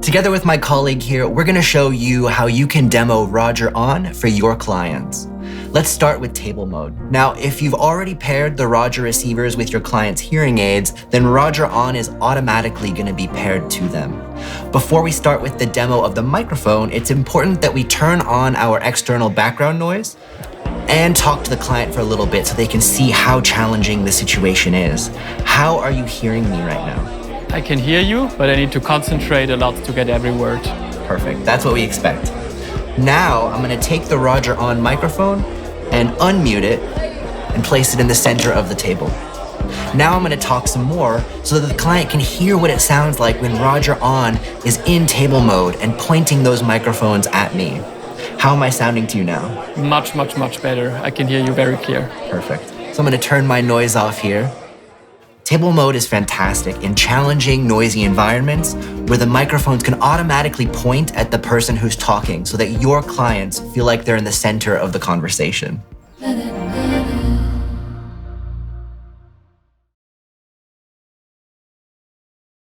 Together with my colleague here, we're gonna show you how you can demo Roger On for your clients. Let's start with table mode. Now, if you've already paired the Roger receivers with your client's hearing aids, then Roger On is automatically gonna be paired to them. Before we start with the demo of the microphone, it's important that we turn on our external background noise and talk to the client for a little bit so they can see how challenging the situation is. How are you hearing me right now? I can hear you, but I need to concentrate a lot to get every word. Perfect, that's what we expect. Now, I'm gonna take the Roger On microphone and unmute it and place it in the center of the table. Now I'm gonna talk some more so that the client can hear what it sounds like when Roger On is in table mode and pointing those microphones at me. How am I sounding to you now? Much, much, much better. I can hear you very clear. Perfect. So I'm gonna turn my noise off here. Table mode is fantastic in challenging, noisy environments where the microphones can automatically point at the person who's talking so that your clients feel like they're in the center of the conversation.